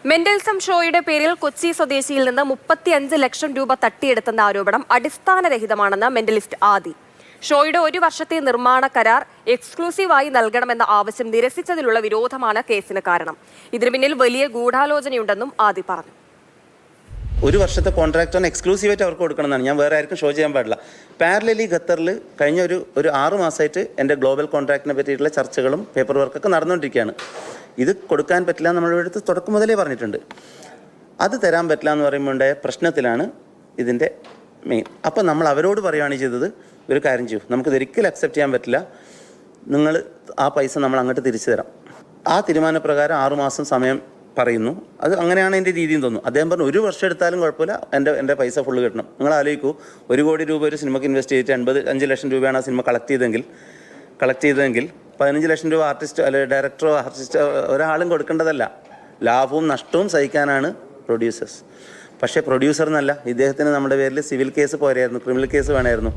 മെന്റൽസം ഷോയുടെ പേരിൽ കൊച്ചി സ്വദേശിയിൽ നിന്ന് 35 ലക്ഷം രൂപ തട്ടിയെടുത്തെന്ന ആരോപണം അടിസ്ഥാനരഹിതമാണെന്ന് മെന്റലിസ്റ്റ് ആദി. ഷോയുടെ ഒരു വർഷത്തെ നിർമ്മാണ കരാർ എക്സ്ക്ലൂസീവായി നൽകണമെന്ന ആവശ്യം നിരസിച്ചതിലുള്ള വിരോധമാണ് കേസിന് കാരണം. ഇതിനു പിന്നിൽ വലിയ ഗൂഢാലോചനയുണ്ടെന്നും ആദി പറഞ്ഞു. ഒരു വർഷത്തെ കോൺട്രാക്റ്റാണ് എക്സ്ക്ലൂസീവായിട്ട് അവർക്ക് കൊടുക്കണമെന്നാണ്. ഞാൻ വേറെ ആർക്കും ഷോ ചെയ്യാൻ പാടില്ല. പാരലലി ഖത്തറിൽ കഴിഞ്ഞ ഒരു 6 മാസമായിട്ട് എൻ്റെ ഗ്ലോബൽ കോൺട്രാക്റ്റിനെ പറ്റിയിട്ടുള്ള ചർച്ചകളും പേപ്പർ വർക്കൊക്കെ നടന്നുകൊണ്ടിരിക്കുകയാണ്. ഇത് കൊടുക്കാൻ പറ്റില്ല എന്ന് നമ്മളുടെ അടുത്ത് തുടക്കം മുതലേ പറഞ്ഞിട്ടുണ്ട്. അത് തരാൻ പറ്റില്ല എന്ന് പറയുമ്പോൾ ഉണ്ടായ പ്രശ്നത്തിലാണ് ഇതിൻ്റെ മെയിൻ. അപ്പോൾ നമ്മൾ അവരോട് പറയുകയാണ് ചെയ്തത്, ഒരു കാര്യം ചെയ്യൂ, നമുക്കിതൊരിക്കലും അക്സെപ്റ്റ് ചെയ്യാൻ പറ്റില്ല, നിങ്ങൾ ആ പൈസ നമ്മൾ അങ്ങോട്ട് തിരിച്ചു തരാം. ആ തീരുമാനപ്രകാരം 6 മാസം സമയം പറയുന്നു. അത് അങ്ങനെയാണ് എൻ്റെ രീതിയും തോന്നുന്നു. അദ്ദേഹം പറഞ്ഞു 1 വർഷം എടുത്താലും കുഴപ്പമില്ല, എൻ്റെ പൈസ ഫുള്ള് കിട്ടണം. നിങ്ങൾ ആലോചിക്കൂ, 1 കോടി രൂപ ഒരു സിനിമയ്ക്ക് ഇൻവെസ്റ്റ് ചെയ്തിട്ട് 5 ലക്ഷം രൂപയാണ് ആ സിനിമ കളക്ട് ചെയ്തതെങ്കിൽ 15 ലക്ഷം രൂപ ആർട്ടിസ്റ്റ് അല്ലെങ്കിൽ ഡയറക്ടറോ ആർട്ടിസ്റ്റോ ഒരാളും കൊടുക്കേണ്ടതല്ല. ലാഭവും നഷ്ടവും സഹിക്കാനാണ് പ്രൊഡ്യൂസേഴ്സ്. പക്ഷേ പ്രൊഡ്യൂസർ എന്നല്ല, ഇദ്ദേഹത്തിന് നമ്മുടെ പേരിൽ സിവിൽ കേസ് പോരായിരുന്നു, ക്രിമിനൽ കേസ് വേണമായിരുന്നു.